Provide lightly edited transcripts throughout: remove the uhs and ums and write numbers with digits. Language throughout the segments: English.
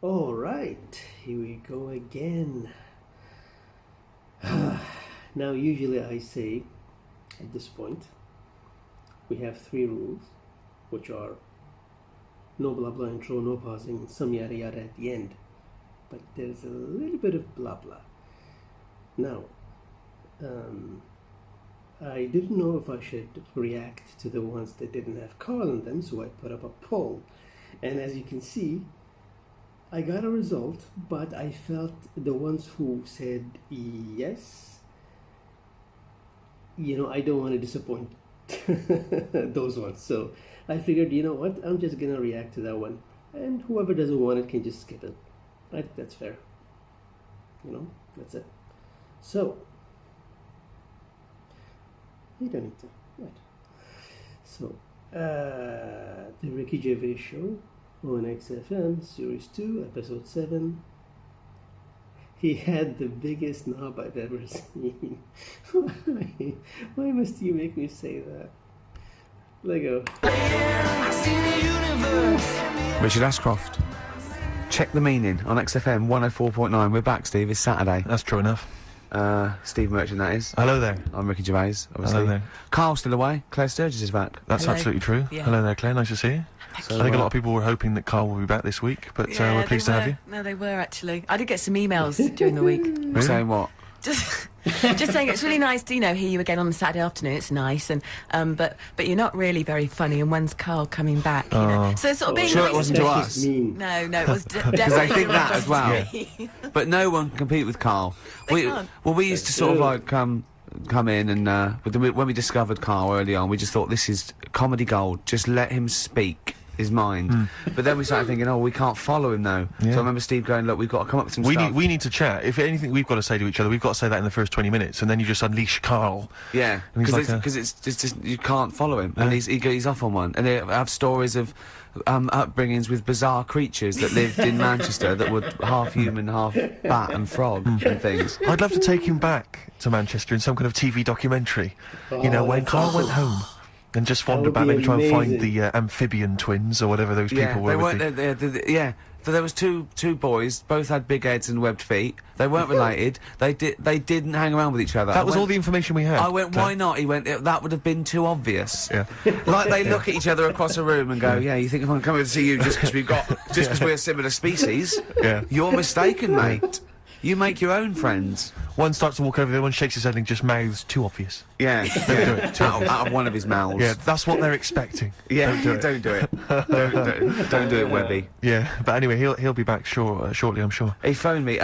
All right, here we go again. Now, usually I say at this point, we have 3 rules, which are no blah blah intro, no pausing, some yada yada at the end. But there's a little bit of blah blah. Now, I didn't know if I should react to the ones that didn't have Karl in them, so I put up a poll. And as you can see, I got a result, but I felt the ones who said yes, I don't want to disappoint those ones. So I figured, you know what, I'm just going to react to that one. And whoever doesn't want it can just skip it. I think that's fair. That's it. So, you don't need to. Right. So, the Ricky Gervais Show on XFM, Series 2, Episode 7. He had the biggest knob I've ever seen. Why must you make me say that? Let go. Richard Ashcroft. Check the meaning on XFM 104.9. We're back, Steve. It's Saturday. That's true enough. Steve Merchant, that is. Hello there. I'm Ricky Gervais, obviously. Hello there. Karl's still away. Claire Sturgis is back. That's Hello. absolutely true. Yeah. Hello there, Claire. Nice to see you. So, I think a lot of people were hoping that Karl will be back this week, but we're pleased to have you. No, they were actually. I did get some emails during the week. Really? Saying what? Just saying it's really nice to hear you again on a Saturday afternoon. It's nice, and but you're not really very funny. And when's Karl coming back? So it's sort of being Sure, nice. it wasn't to us. No, it was definitely. Because they think that to as well. me. But no one can compete with Karl. They can't. We used to sort of like come in and when we discovered Karl early on, we just thought this is comedy gold. Just let him speak his mind. But then we started thinking, we can't follow him now. Yeah. So I remember Steve going, look, we've got to come up with some stuff. We need to chat. If anything we've got to say to each other, we've got to say that in the first 20 minutes, and then you just unleash Karl. Yeah, And he's because it's just you can't follow him, and he's off on one. And they have stories of upbringings with bizarre creatures that lived in Manchester that were half human, half bat and frog and things. I'd love to take him back to Manchester in some kind of TV documentary. When Karl went home. And just wander back, maybe try and find the amphibian twins or whatever those people were. They weren't. So there was two boys, both had big heads and webbed feet. They weren't related. They didn't hang around with each other. That was all the information we had. I went, why not? He went, that would have been too obvious. Yeah. Like they look at each other across a room and go, you think if I'm coming to see you just because we're a similar species? Yeah. You're mistaken, mate. You make your own friends. One starts to walk over, the other one shakes his head and just mouths, too obvious. Yeah. Out of one of his mouths. Yeah, that's what they're expecting. Yeah, Don't do it. Don't do it, Webby. Yeah, but anyway, he'll be back shortly, I'm sure. He phoned me.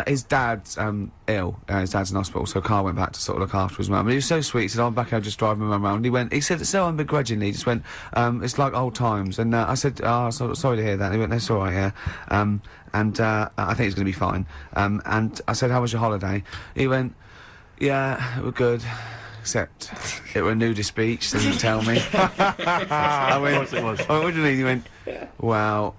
His dad's ill. His dad's in hospital, so Karl went back to sort of look after his mum. And he was so sweet. He said, I'm back here just driving my mum around. He said it so unbegrudgingly. He just went, it's like old times. And I said, sorry to hear that. And he went, that's all right, yeah. And I think it's going to be fine. And I said, how was your holiday? He went, yeah, it was good. Except it were a nudist beach, so didn't tell me. I went, Of course it was. I went, what do you mean? He went, well,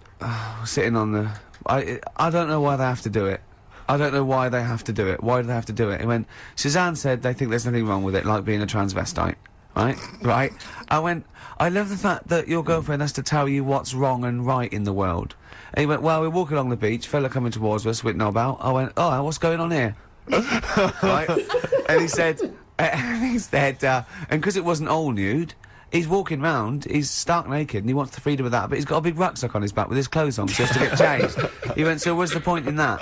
sitting on the... I don't know why they have to do it. I don't know why they have to do it. Why do they have to do it? He went, Suzanne said they think there's nothing wrong with it, like being a transvestite. Right? I went, I love the fact that your girlfriend has to tell you what's wrong and right in the world. And he went, well, we're walking along the beach, fella coming towards us with knob out. I went, oh, what's going on here? Right? And he said, and because it wasn't all nude, he's walking round, he's stark naked, and he wants the freedom of that, but he's got a big rucksack on his back with his clothes on, just to get changed. He went, so what's the point in that?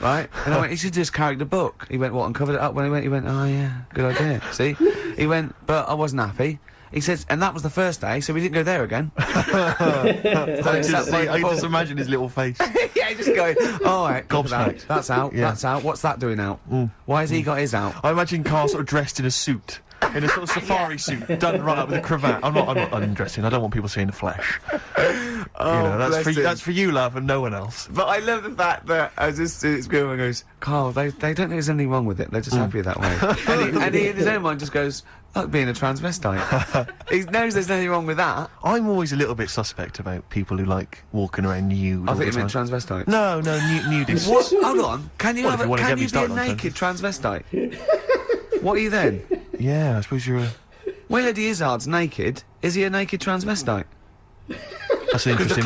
Right? And I went, he should just carried the book. He went, what, and covered it up? When he went, oh yeah, good idea. See? He went, but I wasn't happy. He says, and that was the first day, so we didn't go there again. I just imagine his little face. Yeah, just going, all right, Gobsmacked. that's out, Yeah. that's out. What's that doing out? Why has he got his out? I imagine Karl sort of dressed in a suit. In a sort of safari suit, done right up with a cravat. I'm not undressing. I don't want people seeing the flesh. That's for you, love, and no one else. But I love the fact that his girlfriend goes, Karl, they don't think there's anything wrong with it. They're just happy that way. and he in his own mind just goes, like being a transvestite. He knows there's nothing wrong with that. I'm always a little bit suspect about people who like walking around nude. I think you meant transvestite. No, nudists. What? Hold on. Can you Well, if you wanna can get me you be a started on naked transvestite? What are you then? Yeah, I suppose you're a... When Eddie Izzard's naked, is he a naked transvestite? That's an interesting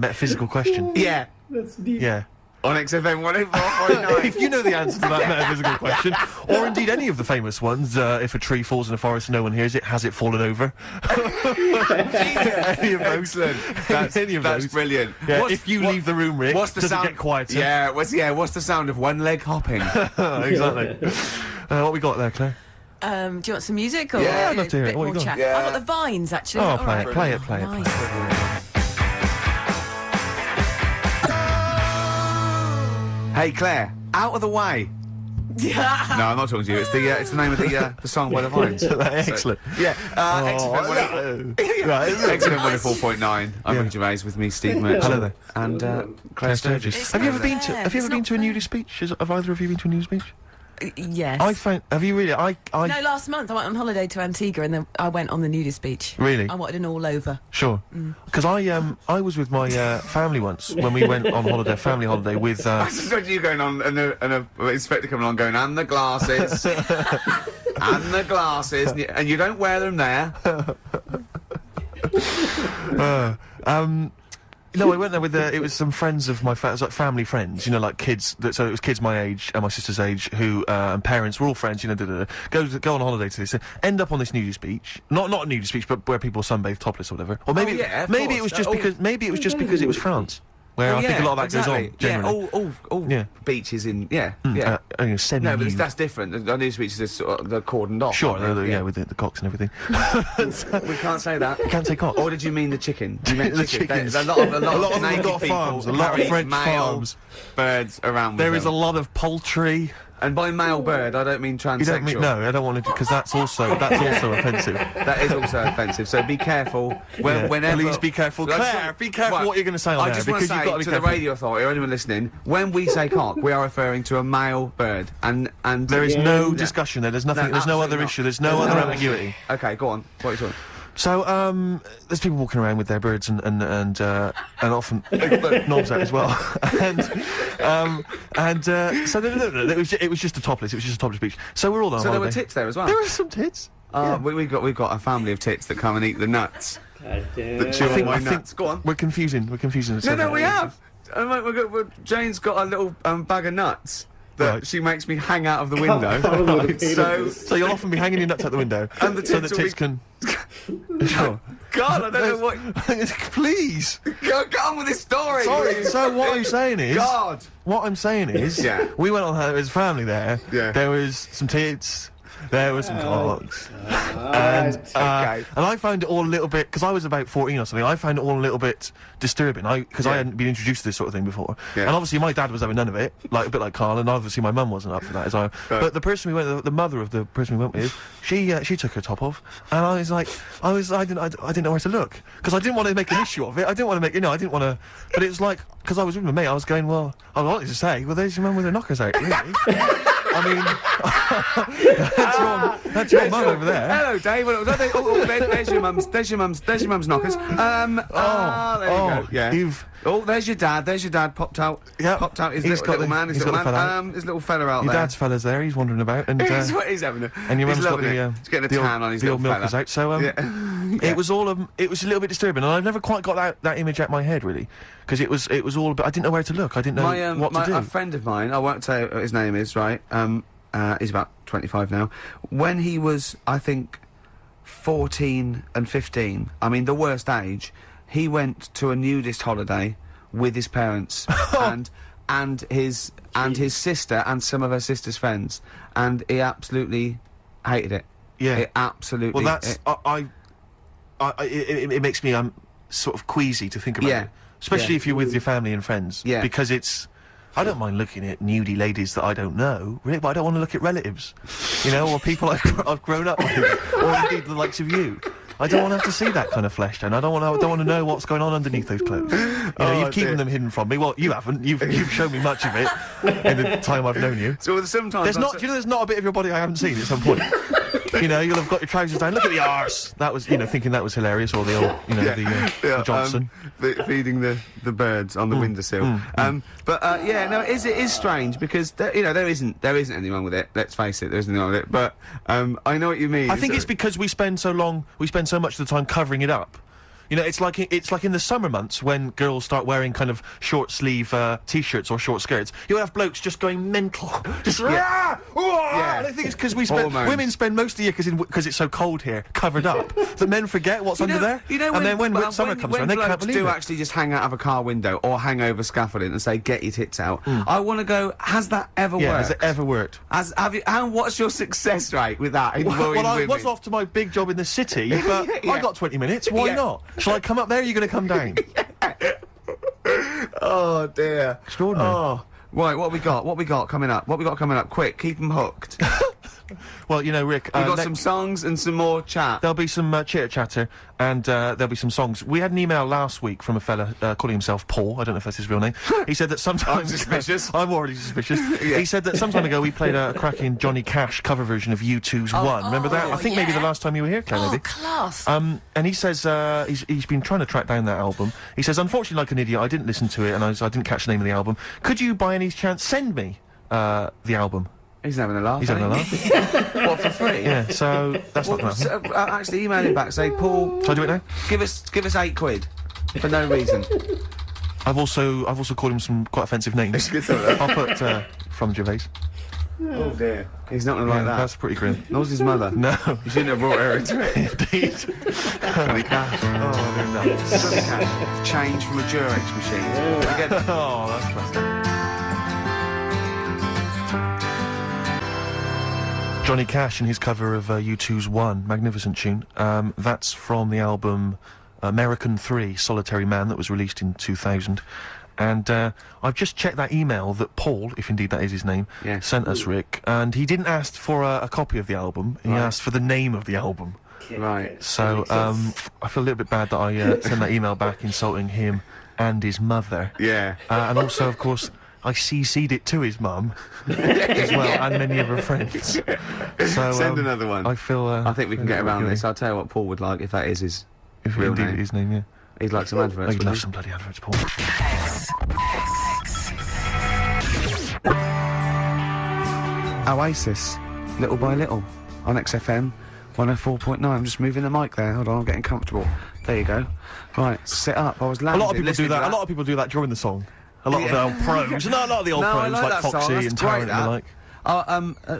metaphysical question. Yeah. That's deep. Yeah. On XFM 104.9. If you know the answer to that metaphysical question, or indeed any of the famous ones, if a tree falls in a forest and no one hears it, has it fallen over? Any of those. Excellent. That's brilliant. Yeah, if you leave the room, Rick, does it get quieter? Yeah, what's the sound of one leg hopping? Exactly. What we got there, Claire? Do you want some music or Yeah, I'd love to hear a it. bit What you more got? chat? Yeah. I've got the Vines actually. Oh, Is that all right? play it. Nice. Hey Claire, out of the way. No, I'm not talking to you. It's the name of the song by the Vines. Excellent. Yeah, XFM 104.9. I'm Ricky Gervais with me, Steve Merchant. Hello there. And Claire Sturgis. It's Have you ever not been to? there. Have you ever It's been not to a there. nudist beach? Have either of you been to a nudist beach? Yes. Have you really? I No, last month I went on holiday to Antigua and then I went on the nudist beach. Really? I wanted an all over. Sure. Because I was with my family once when we went on holiday, family holiday with. I just heard you going on and a inspector coming along going, and the glasses, and the glasses, and you don't wear them there. No, I went there with it was some friends of my it was like family friends, you know, like kids. So it was kids my age and my sister's age who and parents were all friends, you know. Go on holiday to this, end up on this nudist beach, not a nudist beach, but where people sunbathe topless or whatever. Or maybe it was just because it was France. Where I think a lot of that goes on, generally. Yeah, beaches in, semi-nude. No, but that's different. The nudist beaches are sort of, they're cordoned off. Sure, with the cocks and everything. We can't say that. You can't say cock. Or did you mean the chicken? You meant The chicken. chickens. There's a lot of naked people farms, a lot of carry French male farms. birds around. There with is them. a lot of poultry. And by male bird, I don't mean transsexual. You don't mean I don't want to, because that's also offensive. That is also offensive. So be careful. Whenever. Please be careful, Claire. Be careful what you're going to say on I there, just want to because you've say got to be to careful. the radio authority or anyone listening, when we say cock, we are referring to a male bird, and There is no discussion there. There's nothing. No, there's no other absolutely not. issue. There's no other ambiguity. Okay, go on. What are you talking? So there's people walking around with their birds and often knobs out as well. So no, it was just a topless. It was just a topless beach. So we're all on So there holiday. were tits there as well. There were some tits. Yeah. We've got a family of tits that come and eat the nuts. That chew on my nuts. Go on. We're confusing. No, we have. Jane's got a little bag of nuts that she makes me hang out of the window. So you'll often be hanging your nuts out the window, And the so that tits will tits can. Sure. God, I don't know what. Please. Go on with this story. Sorry. So what I'm saying is. God. What I'm saying is. Yeah. We went on holiday as a family there. Yeah. There was some tits. There were some cocks. Okay. And I found it all a little bit, because I was about 14 or something, I found it all a little bit disturbing, because I hadn't been introduced to this sort of thing before. Yeah. And obviously my dad was having none of it, like a bit like Karl, and obviously my mum wasn't up for that as well. But the person we went, the mother of the person we went with, she took her top off, and I was like, I didn't know where to look, because I didn't want to make an issue of it. I didn't want to make, I didn't want to, but it was like, because I was with my mate, I was going, well, I wanted to say, well, there's your mum with her knockers out, really. I mean, that's your mum over there. Hello, Dave. There's your mum's knockers. There you go. Yeah. There's your dad. There's your dad popped out. Yeah. Popped out. His He's little got man. the- His he's little got the fella. man. His little fella out Your there. dad's fella's there, he's wandering about, and He's having a. and your he's mum's got loving the it. He's getting a tan on his the little old milkers fella. out. So it was all it was a little bit disturbing, and I've never quite got that image out my head really, because it was all about, I didn't know where to look. I didn't know what to do. A friend of mine, I won't say what his name is, right? He's about 25 now. When he was, I think, 14 and 15, I mean, the worst age, he went to a nudist holiday with his parents and his sister and some of her sister's friends, and he absolutely hated it. Yeah. It absolutely. Well, that's it makes me sort of queasy to think about it, especially if you're with your family and friends. Yeah. Because I don't mind looking at nudie ladies that I don't know, really, but I don't want to look at relatives, or people I've grown up with, or indeed the likes of you. I don't want to have to see that kind of flesh tone. I don't want to know what's going on underneath those clothes. You've keeping them hidden from me. Well, you haven't. You've shown me much of it in the time I've known you. So sometimes there's not a bit of your body I haven't seen at some point. You'll have got your trousers down. Look at the arse. That was, thinking that was hilarious, or the old, the Johnson feeding the birds on the windowsill. It is strange because there isn't anything wrong with it. Let's face it, there isn't anything wrong with it. But I know what you mean. I think it's because we spend so much of the time covering it up. You know, it's like in the summer months when girls start wearing kind of short sleeve t-shirts or short skirts. You have blokes just going mental, just yeah. And I think it's because women spend most of the year because it's so cold here covered up that men forget what's under there. You know, and then when summer comes around, they can't believe it. Actually just hang out of a car window or hang over scaffolding and say, "Get your tits out." I want to go. Has that ever worked? Has it ever worked? What's your success rate with that? Well, I was off to my big job in the city, but I got 20 minutes. Why not? Shall I come up there? Or are you going to come down? Oh dear, extraordinary. Oh, right. What we got coming up? Quick, keep them hooked. Well, you know, Rick, we've got some songs and some more chat. There'll be some chitter-chatter, and there'll be some songs. We had an email last week from a fella calling himself Paul. I don't know if that's his real name. He said that sometimes... I'm suspicious. I'm already suspicious. Yeah. He said that some time ago we played a cracking Johnny Cash cover version of U2's One. Remember that? I think maybe the last time you were here, Claire, maybe. Class. And he says he's been trying to track down that album. He says, unfortunately, like an idiot, I didn't listen to it, and I didn't catch the name of the album. Could you, by any chance, send me the album? He's having a laugh. He's having a laugh. What, for free? Yeah, so that's not going to happen. Actually, email him back. Say, Paul... Shall I do it now? Give us £8 for no reason. I've also called him some quite offensive names. I'll put from Gervais. Oh dear. He's not going to like that. That's pretty grim. Nor was his mother. No. You shouldn't have brought her into it. Indeed. Johnny Cash. Oh, they're nuts. Johnny Cash. Change from a Durex machine. Oh, that's classic. Johnny Cash and his cover of U2's One, magnificent tune. That's from the album American 3, Solitary Man, that was released in 2000. And I've just checked that email that Paul, if indeed that is his name, sent us, Rick. And he didn't ask for a copy of the album, he asked for the name of the album. Right. So I feel a little bit bad that I sent that email back insulting him and his mother. Yeah. And also, of course... I CC'd it to his mum as well, and many of her friends. So send another one. I feel. I think we can get around this. I'll tell you what Paul would like if that is his real name. His name, yeah. He'd like some adverts. He'd love some bloody adverts, Paul. Oasis, Little by Little, on XFM 104.9. I'm just moving the mic there. Hold on, I'm getting comfortable. There you go. Right, sit up. I was landing. A lot of people do that. A lot of people do that during the song. A lot of the old pros. No, a lot of the old pros like Foxy and Tarrant and the like.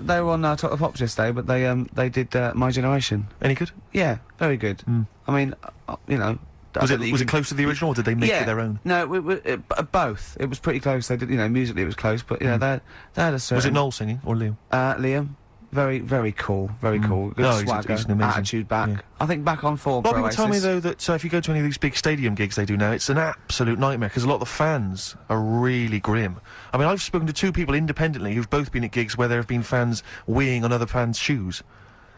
They were on Top of the Pops yesterday, but they did My Generation. Any good? Yeah, very good. I mean, you know... Was it close to the original, or did they make it their own? No, both. It was pretty close. They did, you know, musically it was close, but, you know, they had a certain... Was it Noel singing, or Liam? Liam. Very, very cool. Very cool. Good swagger, he's an amazing, attitude back. Yeah. I think back on form. A lot of people tell me though that if you go to any of these big stadium gigs they do now, it's an absolute nightmare because a lot of the fans are really grim. I mean, I've spoken to 2 people independently who've both been at gigs where there have been fans weeing on other fans' shoes.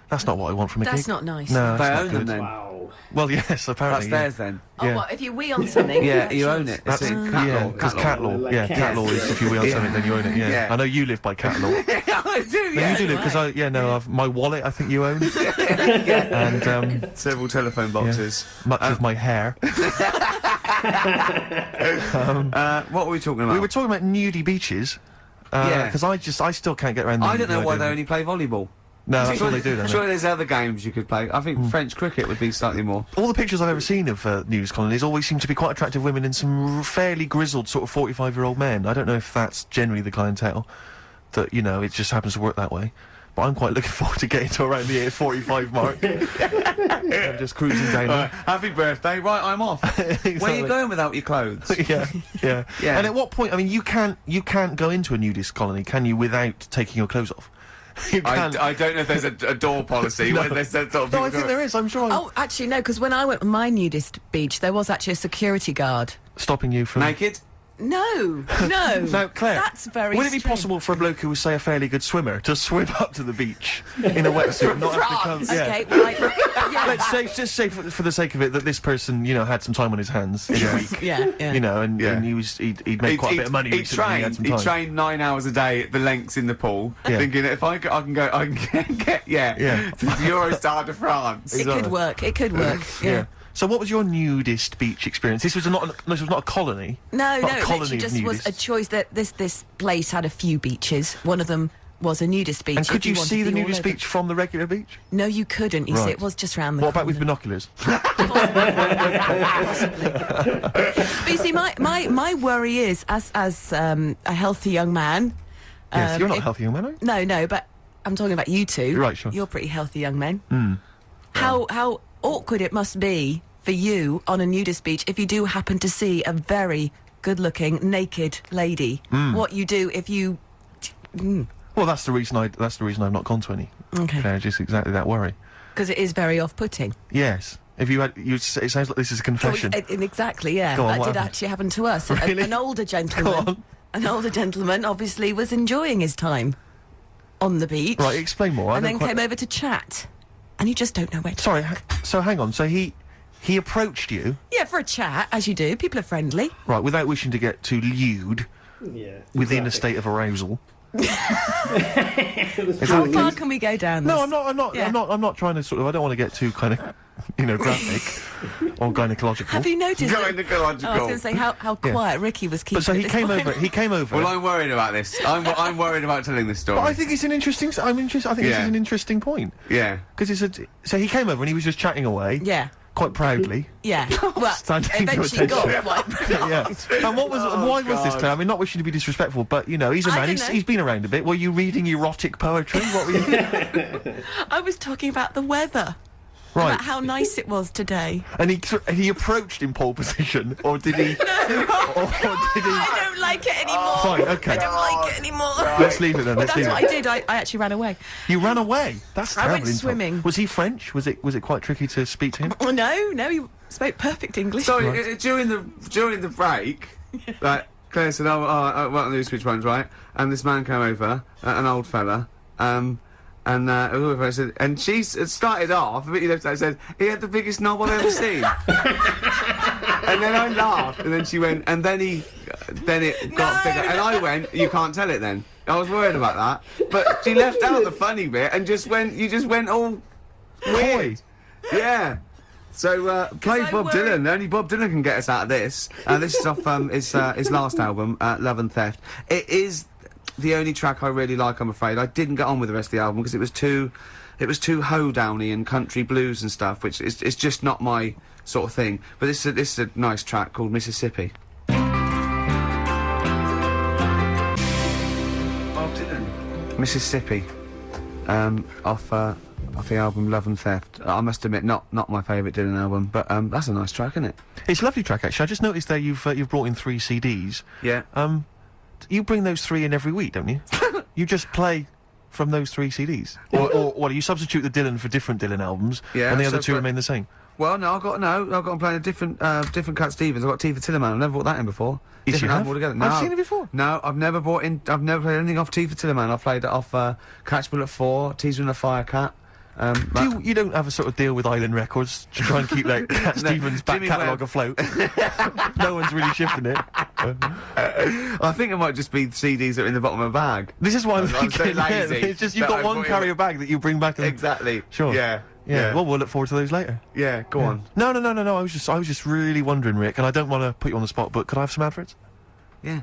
That's not what I want from a gig. That's not nice. No, they that's own not good. them then. Wow. Well, yes, apparently. That's theirs then. Oh, what, if you wee on something? Yeah, you own it. That's cat law. because cat law. Like Yeah, cat law is if you wee on something, then you own it. Yeah. I know you live by cat law. I do. No, you do live because my wallet I think you own. And several telephone boxes. Much of my hair. What were we talking about? We were talking about nudie beaches. Because I still can't get around. I don't know why they only play volleyball. No, that's all they do then. Surely there's other games you could play. I think French cricket would be slightly more. All the pictures I've ever seen of news colonies always seem to be quite attractive women and some fairly grizzled sort of 45-year-old men. I don't know if that's generally the clientele, that, you know, it just happens to work that way. But I'm quite looking forward to getting to around the 45 mark. I'm just cruising down there. Happy birthday. Right, I'm off. Exactly. Where are you going without your clothes? Yeah. And at what point, I mean, you can't go into a nudist colony, can you, without taking your clothes off? I don't know if there's a door policy. No. Where there's sort of No, I think there is, I'm sure. Oh, actually, no, because when I went on my nudist beach, there was actually a security guard. Stopping you from... Naked? No. No, Claire. That's very Would it be possible for a bloke who was, say, a fairly good swimmer to swim up to the beach in a wetsuit and not have to come... Okay, right. Let's say, just say for the sake of it, that this person, you know, had some time on his hands in a week. Yeah. You know, and he'd made quite a bit of money recently. He trained 9 hours a day at the lengths in the pool, thinking that if I can get to the Eurostar de France. It could work. Yeah. So what was your nudist beach experience? This was not a colony. No, it literally just was a choice that this place had a few beaches. One of them was a nudist beach. And could you wanted see the all nudist over. beach from the regular beach? No, you couldn't. You see, Right. it was just round the What about with corner. binoculars? But you see, my worry is, as a healthy young man... Yes, you're not a if- healthy young man, are you? No, but I'm talking about you two. Right, sure. You're pretty healthy young men. Mm. How awkward it must be for you on a nudist beach if you do happen to see a very good-looking naked lady. What you do if you... Well, that's the reason I've not gone to any. Okay. Just exactly that worry. Because it is very off-putting. Yes. If you had, it sounds like this is a confession. Exactly, yeah. Go on, That what did happened? actually happen to us. Really? An older Go gentleman. on. An older gentleman obviously was enjoying his time on the beach. Right, explain more. I And don't then quite- came over to chat. And you just don't know where to... Sorry, so hang on. So he approached you, Yeah, for a chat, as you do. People are friendly. right, without wishing to get too lewd, Yeah. within a graphic. state of arousal. How far can we go down this? No, I'm not. Yeah. I'm not trying to sort of. I don't want to get too kind of, graphic or gynecological. Have you noticed... that- Gynecological. Oh, I was going to say how Yeah. quiet Ricky was keeping But so he at this came point. over. He came over. Well, I'm worried about this. I'm worried about telling this story. But I think it's an interesting. I think this Yeah. is an interesting point Yeah. because so he came over and he was just chatting away, Yeah, quite proudly. yeah. Well, Standing to eventually got attention. quite... Yeah. And what was why was this? God. Claire? I mean, not wishing to be disrespectful, but he's a I man. don't know. He's been around a bit. Were you reading erotic poetry? What were you? I was talking about the weather. Right. About how nice it was today. And he approached in pole position, or did he? Or did he? I don't like it anymore. Fine, okay. I don't like it anymore. Let's leave it then. Let's That's leave what it. I did. I actually ran away. You ran away. That's I terrible. went insult. swimming. Was he French? Was it quite tricky to speak to him? Oh, no, he spoke perfect English. Sorry, Right. during the break, like Claire said, I went on the speech ones, right? And this man came over, an old fella, and I said, and she started off, a bit left out, said he had the biggest knob I've ever seen. And then I laughed, and then she went, and then it got bigger, and I went, you can't tell it then. I was worried about that, but she left out the funny bit and you just went all weird. Yeah. So, play I Bob worry- Dylan. Only Bob Dylan can get us out of this. This is off his last album, Love and Theft. It is the only track I really like, I'm afraid. I didn't get on with the rest of the album because it was too hoedowny and country blues and stuff, which is just not my sort of thing. But this is a nice track called Mississippi. Bob Dylan. Mississippi. Off the album Love and Theft. I must admit, not my favourite Dylan album, but that's a nice track, isn't it? It's a lovely track, actually. I just noticed there you've brought in 3 CDs. Yeah. You bring those 3 in every week, don't you? You just play from those 3 CDs, or what? You substitute the Dylan for different Dylan albums, Yeah, and the other so 2 for- remain the same. Well, no, I've got them playing a different Cat Stevens. I've got Tea for Tillerman. I've never brought that in before. Yes, you Different have? album altogether. No, I've seen it before. No, I've never played anything off Tea for Tillerman. I've played it off Catchable at 4, Teaser and a Fire Cat. You don't have a sort of deal with Island Records to try and keep that Cat Stevens back Jimmy catalogue Webb. afloat? No one's really shifting it. I think it might just be CDs that are in the bottom of my bag. This is why I'm I'm so thinking. lazy It's just you've that got I one brought in- carrier bag that you bring back. And, Exactly. Sure. Yeah. Yeah. Well, we'll look forward to those later. Yeah. Go on. No. I was just really wondering, Rick, and I don't want to put you on the spot, but could I have some adverts? Yeah.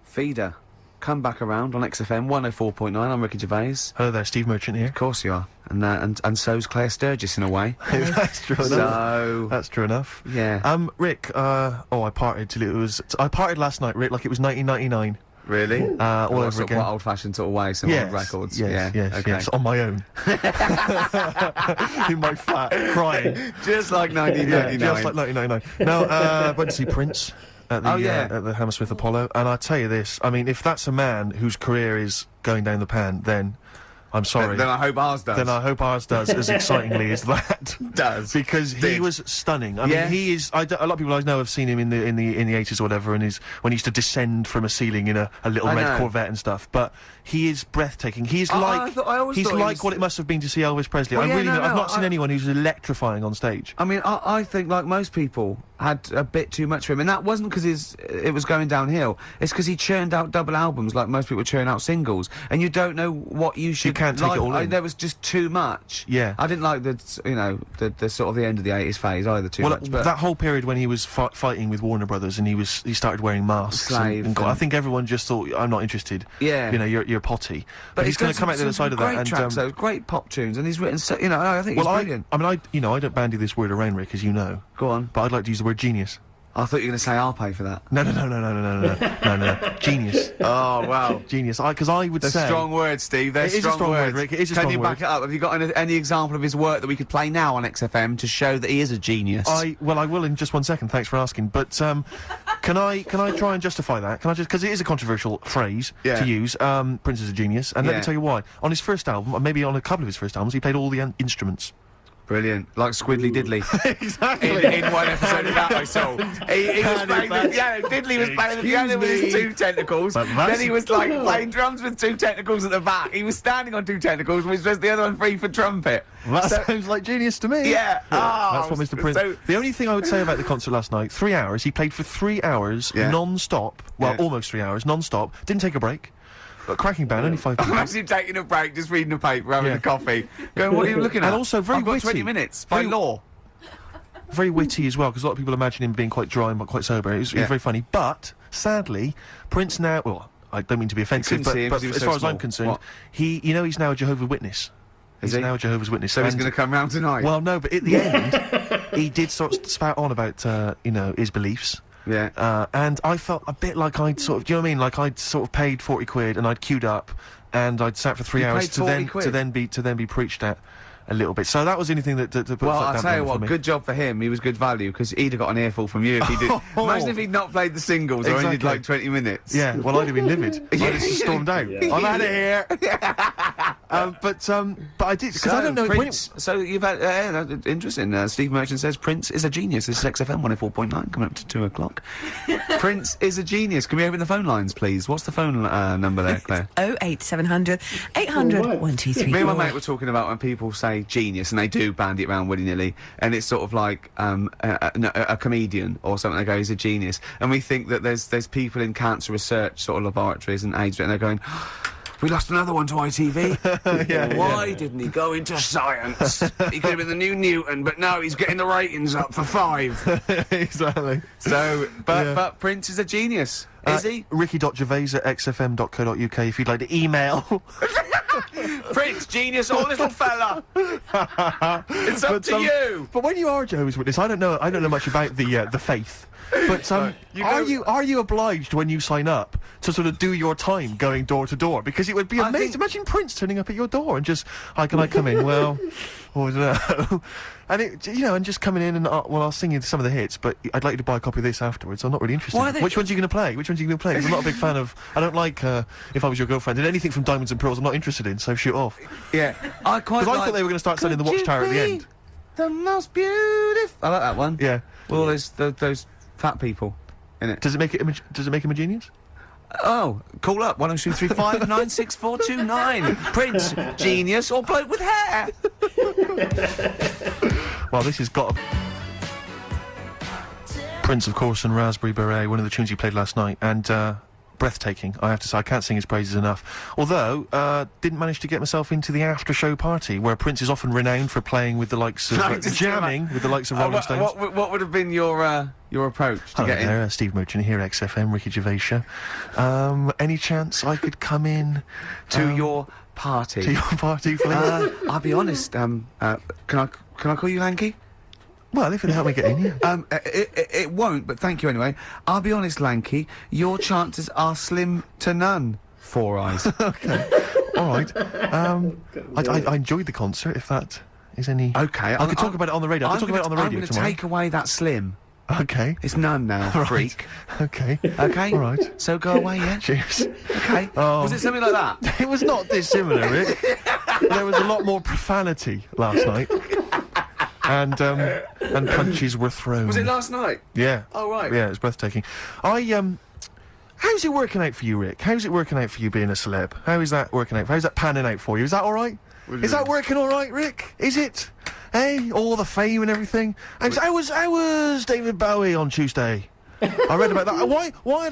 Feeder. Come back around on XFM 104.9. I'm Ricky Gervais. Hello there, Steve Merchant here. Of course you are. And so's Claire Sturgis in a way. That's true enough. So That's true enough. yeah. Rick, I partied last night, Rick, like it was 1999. Really? All What over sort of again. what old-fashioned sort of way, some old records. Yes, yeah. yes, Okay. yes, on my own. In my flat, crying. Just like Yeah, 1999. just like 1999. No, went to see Prince at the, Oh, yeah. at the Hammersmith Apollo, and I tell you this, I mean, if that's a man whose career is going down the pan, then I'm sorry. Then I hope ours does. Then I hope ours does as excitingly as that. Does. Because he Did. was stunning. I Yeah. mean, he is. A lot of people I know have seen him in the 80s or whatever, and when he used to descend from a ceiling in a little I red know. Corvette and stuff. But he is breathtaking. He's I like always he's thought he like was- what it must have been to see Elvis Presley. Well, yeah, I've no, not seen I- anyone who's electrifying on stage. I mean, I think, like most people, had a bit too much for him, and that wasn't because it was going downhill. It's because he churned out double albums like most people churn out singles, and you don't know what you should. You can't take it all in. There was just too much. Yeah, I didn't like the sort of the end of the 80s phase either too much. But that whole period when he was fighting with Warner Brothers and he started wearing masks. I think everyone just thought, I'm not interested. Yeah, you're potty. But he's going to come out the other side of that. Great tracks, though, great pop tunes, and he's written. I think he's brilliant. I don't bandy this word around, Rick, as you know. Go on. But I'd like to use the word genius. I thought you were going to say I'll pay for that. No. Genius. Oh, wow. Genius. Because I would say... They're strong words, Steve. They're strong words. Rick. It is a strong word. Can you back it up? Have you got any example of his work that we could play now on XFM to show that he is a genius? I will in just 1 second. Thanks for asking. But can I try and justify that? Can I just... Because it is a controversial phrase to use. Prince is a genius. And let me tell you why. On his first album, or maybe on a couple of his first albums, he played all the instruments. Brilliant. Like Squiddly Diddly. Exactly. In one episode of that I saw. He was playing the piano. Diddley was playing the piano with his 2 tentacles. Then he was like playing drums with 2 tentacles at the back. He was standing on 2 tentacles, which was the other one free for trumpet. Well, that sounds like genius to me. Yeah. That's what Mr. Prince... the only thing I would say about the concert last night, 3 hours, he played for 3 hours non-stop. Well, almost 3 hours non-stop. Didn't take a break. A cracking band, only 5 people. Imagine taking a break, just reading a paper, having a coffee. Going, what are you looking at? And also very witty. 20 minutes, by law. Very witty as well, because a lot of people imagine him being quite dry and quite sober. It was very funny. But, sadly, Prince now... Well, I don't mean to be offensive, but as far as I'm concerned, he's now a Jehovah's Witness. He's now a Jehovah's Witness. So he's going to come round tonight? Well, no, but at the end, he did sort of spout on about, his beliefs. Yeah. And I felt a bit like I'd sort of, do you know what I mean? Like I'd sort of paid 40 quid and I'd queued up and I'd sat for 3 hours to then be preached at a little bit. So that was anything that put well, I'll tell you what, good job for him. He was good value because he'd have got an earful from you if he did. Imagine if he'd not played the singles or only did like 20 minutes. Yeah, well, I'd have been livid. I'd have just stormed out. Yeah. I'm out of here. But I did, because I don't know... Prince, so you've had... interesting. Steve Merchant says Prince is a genius. This is XFM 104.9 coming up to 2 o'clock. Prince is a genius. Can we open the phone lines, please? What's the phone number there, Claire? 08700 800 1234. Me and my mate were talking about when people say genius, and they do bandy it around willy-nilly, and it's sort of like a comedian or something. They go, he's a genius. And we think that there's people in cancer research sort of laboratories and AIDS, and they're going... We lost another one to ITV. Why didn't he go into science? He could have been the new Newton, but no, he's getting the ratings up for 5. Exactly. So, but Prince is a genius, is he? Ricky.gervais@xfm.co.uk if you'd like to email. Prince, genius or little fella? It's up to you. But when you are Jehovah's Witness, I don't know much about the faith. But are you obliged when you sign up to sort of do your time going door to door? Because it would be amazing. Imagine Prince turning up at your door and just, hi, can I come in? Well, I don't know. And and just coming in and I'll sing you some of the hits, but I'd like you to buy a copy of this afterwards. I'm not really interested. Which ones are you going to play? Because I'm not a big fan of. I don't like If I Was Your Girlfriend, and anything from Diamonds and Pearls I'm not interested in. So shoot off. Yeah, I quite. Because I thought they were going to start selling the Watchtower at the end. The most beautiful. I like that one. Yeah. Well, there's those fat people in it. Does it make him a genius? Oh, call up 10235 96429. Prince, genius or bloke with hair? Well, this has got Prince, of course, and Raspberry Beret, one of the tunes he played last night, and breathtaking, I have to say. I can't sing his praises enough. Although, didn't manage to get myself into the after-show party, where Prince is often renowned for playing with the likes of... jamming with the likes of Rolling Stones. What would have been your approach to get in? There, Steve Merchant here, XFM, Ricky Gervais show. Any chance I could come in... to your party? To your party, please? I'll be honest, can I call you Lanky? Well, if it'll help me get in, yeah. It won't, but thank you anyway. I'll be honest, Lanky, your chances are slim to none. 4 eyes. Okay. All right. I enjoyed the concert, if that is any... Okay. I could talk about it on the radio. I'm going to take away that slim. Okay. It's none now, freak. Okay. Okay? All right. So go away, yeah? Cheers. Okay. Oh. Was it something like that? It was not dissimilar, Rick. There was a lot more profanity last night. And punches were thrown. Was it last night? Yeah. Oh, right. Yeah, it was breathtaking. How's it working out for you, Rick? How's it working out for you being a celeb? How is that working out? How's that panning out for you? Is that all right? Is that working all right, Rick? Is it? Hey, all the fame and everything. And how was David Bowie on Tuesday? I read about that. Why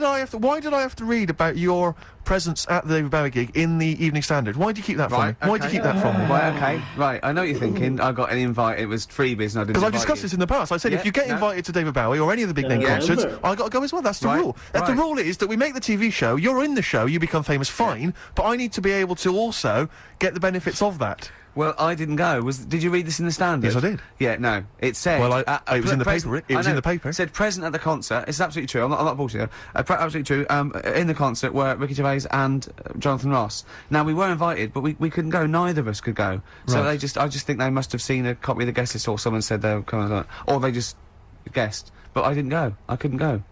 did I have to read about your presence at the David Bowie gig in the Evening Standard? Why do you keep that from me? Why do you keep that from me? Right, okay. Right, I know what you're thinking. I got an invite, it was freebies and I didn't Because I've invite discussed you. this in the past. I said if you get invited to David Bowie or any of the big name concerts, I got to go as well. That's the rule. The rule is that we make the TV show, you're in the show, you become famous, fine, but I need to be able to also get the benefits of that. Well, I didn't go. Did you read this in the Standard? Yes, I did. Yeah, no. It said... Well, it was in the paper. It was in the paper. It said present at the concert. It's absolutely true. I'm not bullshit. Absolutely true. In the concert were Ricky Gervais and Jonathan Ross. Now, we were invited, but we couldn't go. Neither of us could go. So I just think they must have seen a copy of the guest list or someone said they were coming, or they just guessed. But I didn't go. I couldn't go.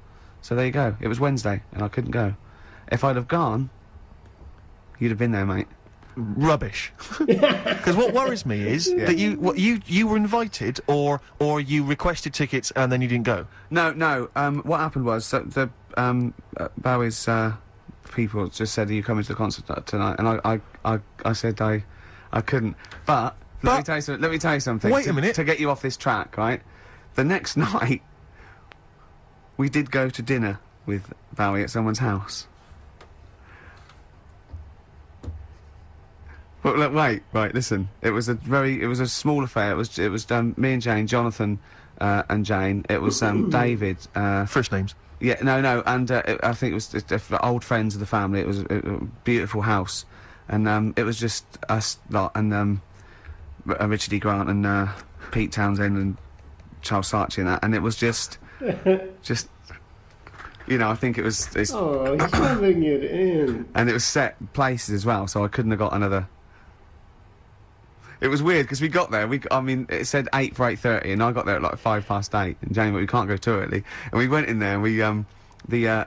So there you go. It was Wednesday, and I couldn't go. If I'd have gone, you'd have been there, mate. Rubbish. Because what worries me is that you were invited or you requested tickets and then you didn't go. No. What happened was the Bowie's people just said, "Are you coming to the concert tonight?" And I said I couldn't. But let me tell you something. Wait a minute. To get you off this track, right? The next night we did go to dinner with Bowie at someone's house. But look, right, listen. It was a small affair. It was me and Jane, Jonathan, and Jane. It was David. First names. Yeah, no, and I think it was old friends of the family. It was a beautiful house, and it was just us lot and Richard E. Grant and Pete Townsend and Charles Saatchi and that, and it was just, you know, I think it was. Oh, he's having it in. And it was set places as well, so I couldn't have got another. It was weird because we got there. I mean, it said 8 for 8:30, and I got there at like 8:05. And Jane, we can't go too early. And we went in there, and we the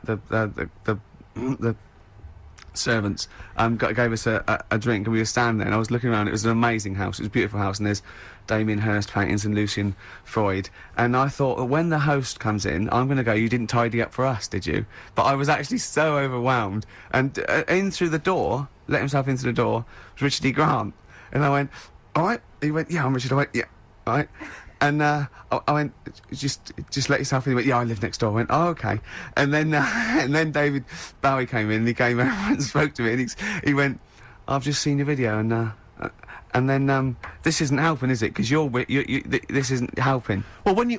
servants gave us a drink, and we were standing there. And I was looking around. It was an amazing house. It was a beautiful house, and there's Damien Hirst paintings and Lucian Freud. And I thought, well, when the host comes in, I'm going to go, "You didn't tidy up for us, did you?" But I was actually so overwhelmed. And in through the door, let himself into the door, was Richard E. Grant, and I went, "All right." He went, "Yeah, I'm Richard." I went, "Yeah, all right." And I went, just let yourself in. He went, "Yeah, I live next door." I went, "Oh, okay." And then David Bowie came in, and he came over and spoke to me, and he went, "I've just seen your video, and then this isn't helping, is it? Because this isn't helping." Well, I mean,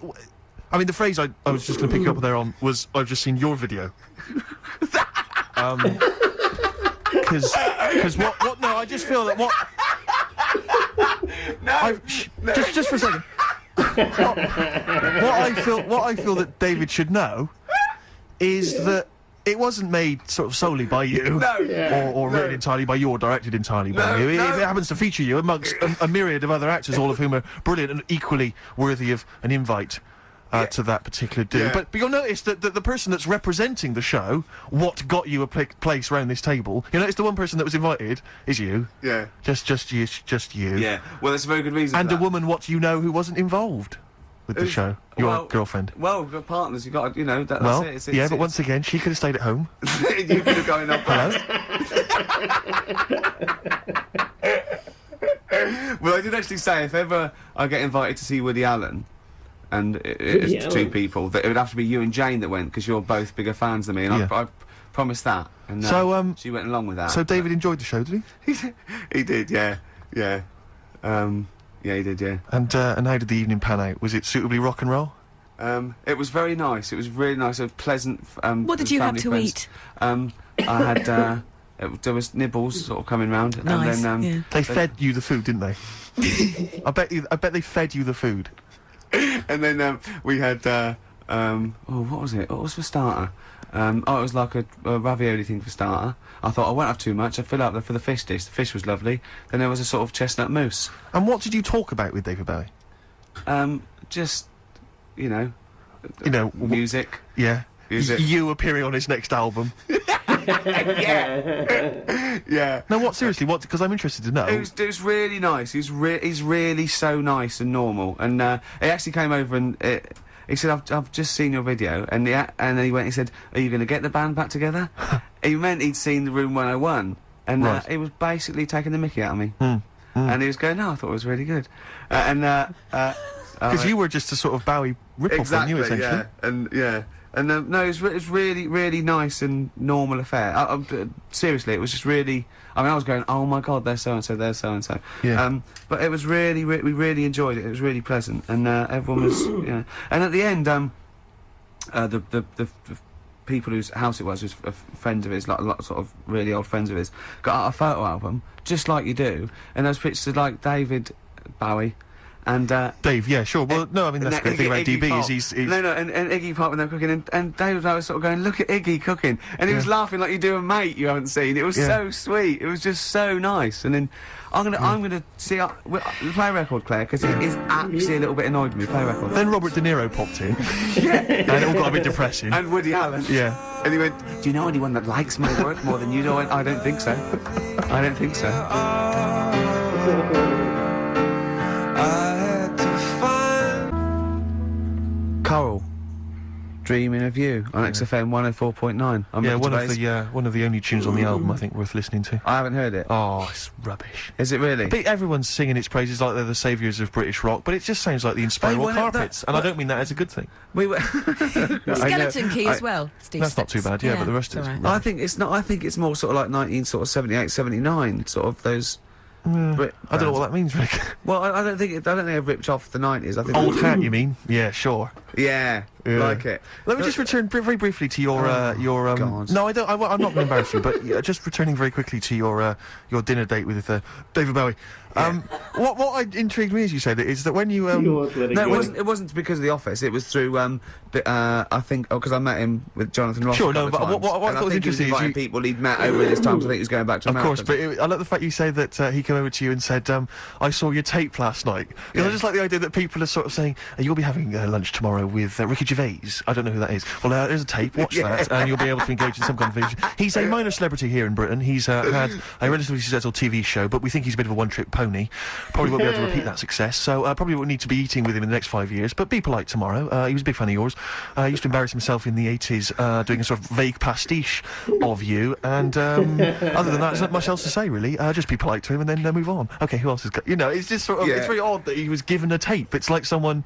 the phrase I was just going to pick you up there on was, "I've just seen your video." Because what? No, I just feel that what. Just for a second. what I feel that David should know is that it wasn't made sort of solely by you, or written entirely by you, or directed entirely by you. If it happens to feature you amongst a myriad of other actors, all of whom are brilliant and equally worthy of an invite to that particular do. Yeah. But you'll notice that the person that's representing the show, what got you a place round this table, you notice the one person that was invited is you. Yeah. Just you. Yeah. Well, there's a very good reason And for a that. woman, what you know, who wasn't involved with the show. Your girlfriend. Well, we've got partners. You got, that's Well, it. but once again, she could have stayed at home. You could have gone up. Hello? Well, I did actually say if ever I get invited to see Woody Allen, and it's two people, that it would have to be you and Jane that went, because you're both bigger fans than me, and I promised that. And So, she went along with that. So David enjoyed the show, did he? He did, yeah. Yeah, he did, yeah. And how did the evening pan out? Was it suitably rock and roll? It was very nice. It was really nice. It was pleasant. What did you have to eat? I had. There was nibbles sort of coming round, Nice, and then They fed you the food, didn't they? I bet they fed you the food. and then we had. What was it? What was for starter? It was like a ravioli thing for starter. I thought I won't have too much. I fill up for the fish dish. The fish was lovely. Then there was a sort of chestnut mousse. And what did you talk about with David Bowie? Just, music. Yeah. Music. You appearing on his next album. Yeah. No, what? Seriously, what? Because I'm interested to know. It was really nice. He's really so nice and normal. And he actually came over and he said, "I've just seen your video." And then he said, "Are you going to get the band back together?" He meant he'd seen the Room 101, and Right. he was basically taking the mickey out of me. and he was going, "No, I thought it was really good," Because you were just a sort of Bowie rip-off, exactly, weren't you, essentially? And no, it was really, really nice and normal affair. Seriously, it was just really. I mean, I was going, "Oh my God, there's so and so, there's so and so." Yeah. But it was really, we really enjoyed it. It was really pleasant, and everyone was, And at the end, the people whose house it was friends of his, like sort of really old friends of his, got out a photo album, just like you do, and those pictures of like David Bowie. And Dave, yeah, sure. Well, no, I mean, that's the great thing about DB Pop. is he's... and Iggy Pop when they're cooking, and David was sort of going, "Look at Iggy cooking," and he was laughing like you do a mate you haven't seen. It was so sweet. It was just so nice. And then I'm gonna see play a record, Claire, because it is actually a little bit annoyed me. Play a record. Then Robert De Niro popped in. And it all got a bit depressing. And Woody Allen. Yeah. And he went, "Do you know anyone that likes my work more than you do?" I went, "I don't think so. I don't think so." Karl, Dreaming of You on XFM 104.9. Yeah, one of the only tunes on the album I think worth listening to. I haven't heard it. Oh, it's rubbish. Is it really? But everyone's singing its praises like they're the saviours of British rock, but it just sounds like the Inspiral Carpets, and I don't mean that as a good thing. We were Skeleton Key as well, Steve. That's not too bad, yeah, but the rest is... right. I think it's not. I think it's more sort of like 1978, 79, sort of those. Brit I don't know bands. what that means, Rick. Well, I don't think they've ripped off the 90s. I think Old hat, you mean? Yeah, sure. Yeah, like it. Let me just return very briefly to your God. No, I don't. I'm not going to embarrass you, but just returning very quickly to your dinner date with David Bowie. What intrigued me, as you said, is that when you it wasn't because of The Office. It was through I think because I met him with Jonathan Ross. Sure, a no, couple but of what times, I thought was interesting is inviting people he'd met over this time. So I think he was going back to Of America. course, but I like the fact you say that he came over to you and said, "I saw your tape last night." Because I just like the idea that people are sort of saying, "You'll be having lunch tomorrow with Ricky Gervais." I don't know who that is. Well, there's a tape. Watch that, and you'll be able to engage in some conversation. He's a minor celebrity here in Britain. He's had a relatively successful TV show, but we think he's a bit of a one-trick pony. Probably won't be able to repeat that success. So probably won't need to be eating with him in the next 5 years. But be polite tomorrow. He was a big fan of yours. He used to embarrass himself in the 80s doing a sort of vague pastiche of you. And other than that, there's not much else to say really. Just be polite to him and then move on. Okay, who else has got? You know, it's just sort of it's very odd that he was given a tape. It's like someone,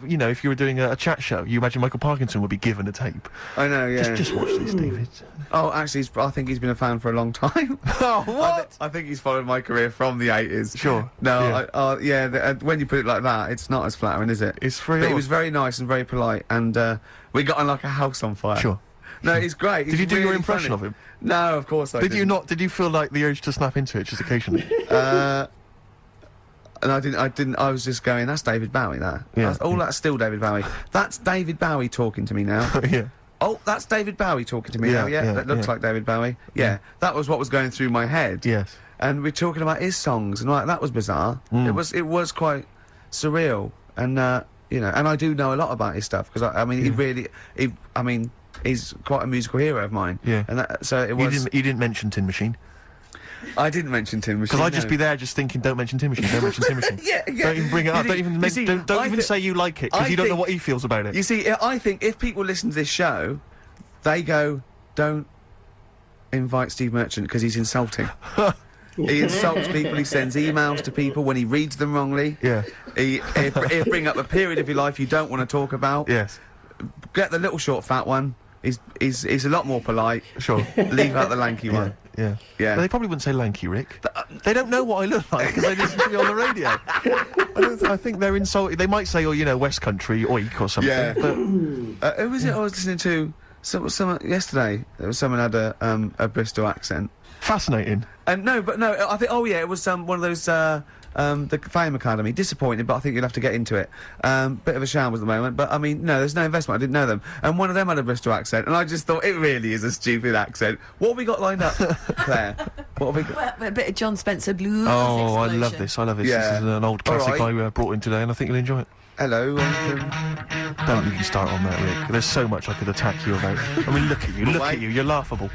you know, if you were doing a chat show, you imagine Michael Parkinson would be given a tape. I know, yeah. Just watch this, David. Oh, actually, I think he's been a fan for a long time. Oh, what? I think he's followed my career from the 80s. Sure. No, when you put it like that, it's not as flattering, is it? It's very But he odd. was very nice and very polite, and we got on like a house on fire. Sure. No, he's great. Did you do your impression of him? No, of course I Did didn't. you not? Did you feel like the urge to snap into it just occasionally? And I didn't. I was just going, "That's David Bowie." That's still David Bowie. That's David Bowie talking to me now. Yeah. Oh, that's David Bowie talking to me Yeah, now. Yeah, yeah, that looks yeah. like David Bowie. Yeah, that was what was going through my head. Yes. And we're talking about his songs, and that was bizarre. It was quite surreal, and and I do know a lot about his stuff because he's quite a musical hero of mine. Yeah. And so it was. You didn't mention Tin Machine. I didn't mention Tin Machine. Because I'd just be there just thinking, don't mention Tin Machine, don't mention Tin Machine. Yeah. Don't even bring it up, don't even say you like it, because you don't know what he feels about it. You see, I think if people listen to this show, they go, "Don't invite Steve Merchant because he's insulting." He insults people, he sends emails to people when he reads them wrongly. Yeah. He'll bring up a period of your life you don't want to talk about. Yes. Get the little short fat one. He's a lot more polite. Sure. Leave out the lanky one. Yeah. Yeah. But they probably wouldn't say lanky, Rick. They don't know what I look like because they listen to me on the radio. I think they're insulted. They might say, West Country, oik or something. Yeah. But who was it I was listening to? Someone yesterday. There was someone had a Bristol accent. fascinating. And no, I think, it was one of those, the Fame Academy. Disappointing, but I think you'll have to get into it. Bit of a shambles at the moment, but I mean, no, there's no investment. I didn't know them. And one of them had a Bristol accent, and I just thought, it really is a stupid accent. What have we got lined up, Claire? What have we got? Well, a bit of John Spencer blues. Oh, I explosion. love this. I love this. Yeah. This is an old classic All right. I brought in today, and I think you'll enjoy it. Hello. Don't even start on that, Rick. There's so much I could attack you about. I mean, look at you, look at you. You're laughable.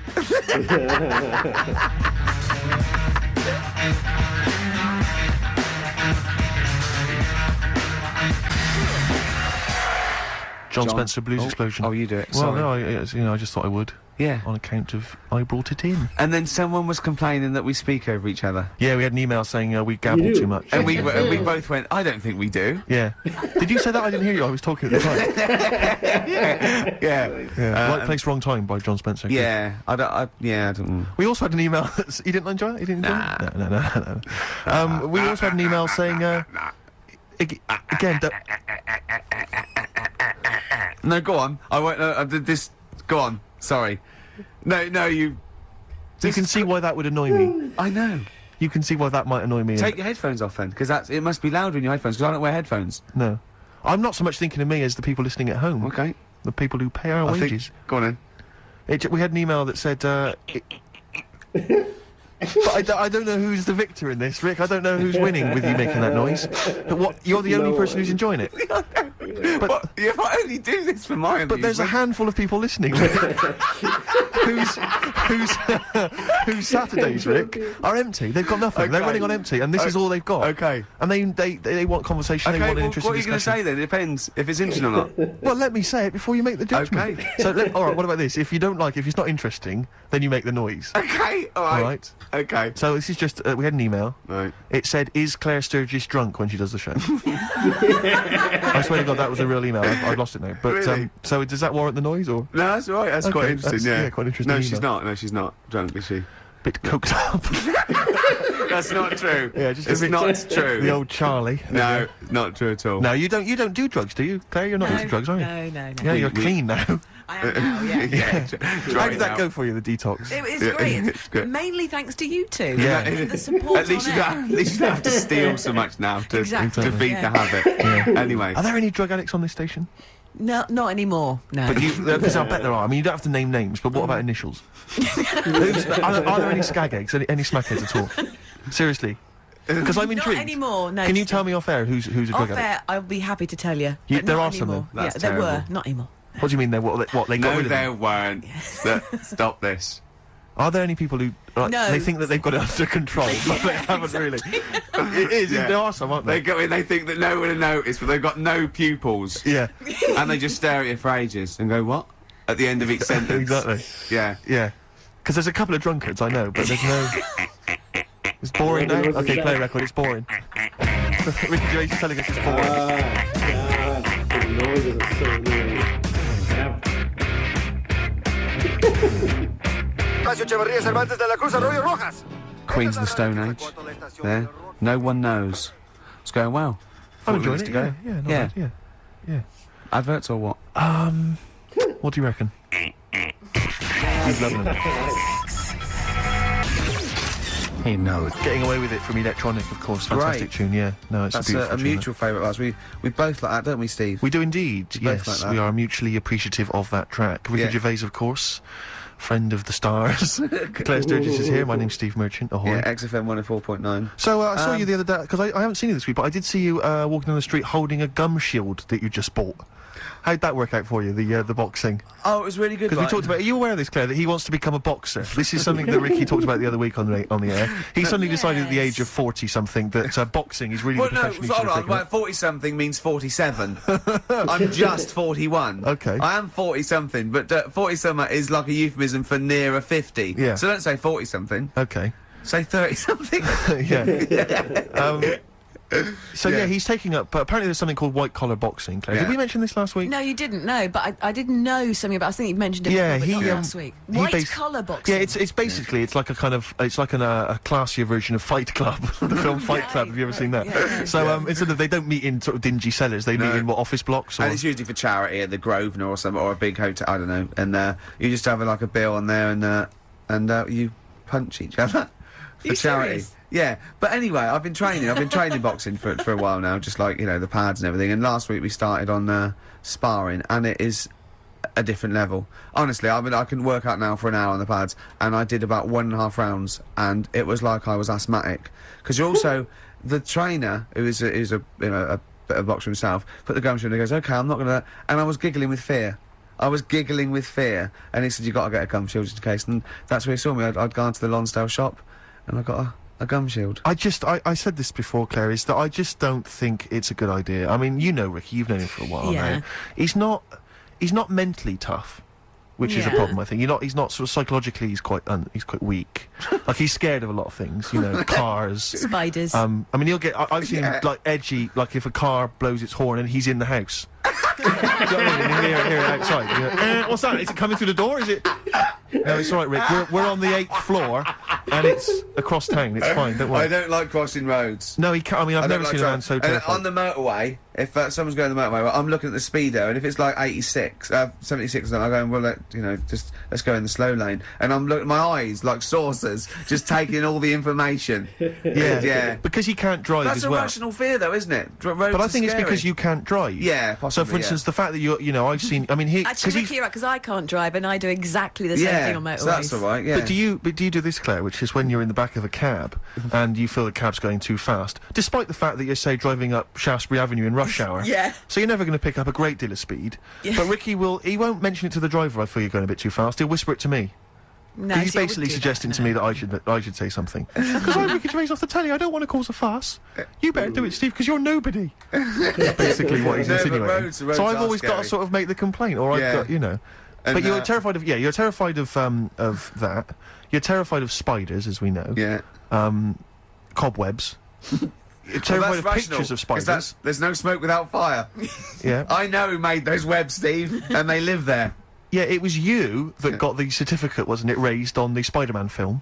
John Spencer Blues Explosion. Oh, you do it. Well, Sorry. no, I just thought I would. Yeah. On account of I brought it in. And then someone was complaining that we speak over each other. Yeah, we had an email saying we gabble too much. And we both went, I don't think we do. Yeah. Did you say that? I didn't hear you. I was talking at the time. Yeah. Right Place, Wrong Time by John Spencer. Yeah. I don't. We also had an email. You didn't enjoy it? You didn't enjoy it? No. We also had an email saying. Again. No, go on. I won't. I did this. Go on. Sorry. No, you. You can see why that would annoy me. I know. You can see why that might annoy me. Take your headphones off then, because it must be louder in your headphones. Because I don't wear headphones. No, I'm not so much thinking of me as the people listening at home. Okay. The people who pay our wages. Go on then. We had an email that said. But I don't know who's the victor in this, Rick. I don't know who's winning with you making that noise. But you're the only person who's enjoying it. But if I only do this for my amusement. But there's a handful of people listening. whose Saturdays, Rick, are empty. They've got nothing. Okay. They're running on empty, and this is all they've got. Okay. And they want conversation. They want an interesting what are you going to say then? It depends if it's interesting or not. Well, let me say it before you make the judgment. Okay. So, all right. What about this? If you don't like, if it's not interesting, then you make the noise. Okay. All right. Okay. So this is just we had an email. Right. It said, "Is Claire Sturgis drunk when she does the show?" I swear to God, that was a real email. I've lost it now. But Really? so does that warrant the noise or? No, that's all right. That's quite Okay, interesting. that's- Yeah. yeah, quite interesting No, she's email. not. No, she's not drunk, is she? Bit coked up. That's not true. Yeah, just a it's bit- not true. The old Charlie. No, not true at all. No, you don't do drugs, do you, Claire? You're not into drugs, are you? No. Yeah, you're We- clean now. I am now, yeah. How did that go for you, the detox? It was Yeah, great. it's good. Mainly thanks to you two. Yeah. The support At least you on air. don't. At least you don't have to steal so much now to Exactly. feed Yeah. the habit. Yeah. Anyway. Are there any drug addicts on this station? No, not anymore. No. But because I bet there are. I mean, you don't have to name names, but what about initials? Are there any skag eggs, any smackheads at all? Seriously. Because I'm Not intrigued. anymore. No. Can you tell me off air who's a drug Off addict? air, I'll be happy to tell you. You- but there not are some anymore. then? That's yeah, there were. terrible. Not anymore. What do you mean? They got rid No, of them? there weren't. Stop this. Are there any people who No. they think that they've got it under control, but they haven't really? It is. Yeah. There are some, aren't They they? go in, they think that no one will notice, but they've got no pupils. Yeah, And they just stare at you for ages and go, what? At the end of each sentence. exactly. Yeah. Yeah, because there's a couple of drunkards I know, but there's no. It's boring now. Okay, play a record. It's boring. Ricky Gervais is telling us it's boring. God, the noises are so annoying. Queens of the Stone Age. There. No one knows. It's going well. I'm 40 enjoying minutes it. to go. Yeah, not Yeah. bad, yeah. Adverts or what? What do you reckon? He's loving it. He knows. Getting Away with It from Electronic, of course. Fantastic Great. tune. Yeah, no, it's That's a beautiful a tune, mutual favourite of ours. We both like that, don't we, Steve? We do indeed, We both yes. like that. We are mutually appreciative of that track. Ricky Yeah. Gervais, of course, friend of the stars. Claire Sturgis is here. My name's Steve Merchant. Ahoy. Yeah, XFM 104.9. So I saw you the other day, because I haven't seen you this week, but I did see you walking down the street holding a gum shield that you just bought. How'd that work out for you, the boxing? Oh, it was really good. Because we talked about, are you aware of this, Claire, that he wants to become a boxer? This is something that Ricky talked about the other week on the air. He suddenly decided at the age of 40-something that boxing is really Well, the no, profession he should hold have on. taken up. Like 40-something means 47. I'm just 41. Okay. I am 40-something, but 40-something is like a euphemism for nearer 50. Yeah. So don't say 40-something. Okay. Say 30-something. Yeah. So Yeah. yeah, he's taking up. Apparently, there's something called white collar boxing. Claire, Yeah. did we mention this last week? No, you didn't know, but I didn't know something about. I think you mentioned it. Yeah, before, but he, not last week. he White bas- collar boxing. Yeah, it's basically it's like a kind of a classier version of Fight Club, the film Fight Club. Have you ever seen that? Yeah. So instead of they don't meet in sort of dingy cellars, they meet in what office blocks or. And it's usually for charity at the Grosvenor or something, or a big hotel, I don't know. And you just have like a bill on there and you punch each other for you charity. serious? Yeah, but anyway, I've been training boxing for a while now, just like, you know, the pads and everything. And last week we started on sparring, and it is a different level. Honestly, I mean, I can work out now for an hour on the pads, and I did about 1.5 rounds, and it was like I was asthmatic. Because you're also the trainer, who is a bit of a boxer himself, put the gum shield and he goes, "Okay, I'm not gonna," and I was giggling with fear. And he said, "You got to get a gum shield just in case." And that's where he saw me. I'd gone to the Lonsdale shop, and I got a gum shield. I said this before, Claire, is that I just don't think it's a good idea. I mean, you know Ricky, you've known him for a while Yeah. now. He's not. he's not mentally tough, which is a Yeah. problem. I think he's not sort of psychologically. He's quite weak. Like he's scared of a lot of things. You know, cars. Spiders. I mean, he'll get. I've seen him like edgy. Like if a car blows its horn and he's in the house. Do you know what I mean? And you hear it outside. You know, what's that? Is it coming through the door? Is it? No, it's all right, Rick. We're on the 8th floor, and it's across town. It's fine. Don't worry. I don't like crossing roads. No, he can't. I mean, I've I never don't seen like a man so driving. And terrified. on the motorway, if someone's going on the motorway, I'm looking at the speedo, and if it's like 86, 76, I'm going, well, let's go in the slow lane. And I'm looking, my eyes like saucers, just taking all the information. Yeah, because he can't drive That's as a well. rational fear, though, isn't it? Roads But I are think it's scary. because you can't drive. Yeah, So, possibly, for instance, the fact that I've seen. I mean, Actually, Ricky, because I can't drive and I do exactly the same thing on motorways. so that's all right. Yeah. But do you do this, Claire, which is when you're in the back of a cab and you feel the cab's going too fast, despite the fact that you're, say, driving up Shaftesbury Avenue in rush hour. Yeah. So you're never going to pick up a great deal of speed. Yeah. But Ricky he won't mention it to the driver, I feel you're going a bit too fast. He'll whisper it to me. No, He's see, I wouldn't basically do suggesting that, to no. me that I should say something. Because I'm Ricky Gervais off the telly, I don't want to cause a fuss. You better do it, Steve, because you're nobody. That's basically what he's No, but insinuating. roads So I've are always got to scary. sort of make the complaint, or Yeah. I've got, you know. And, But you're terrified of you're terrified of that. You're terrified of spiders, as we know. Yeah. Cobwebs. You're Well, terrified that's of pictures of 'cause spiders. there's no smoke without fire. Yeah. I know who made those webs, Steve, and they live there. Yeah, it was you that got the certificate, wasn't it, raised on the Spider-Man film?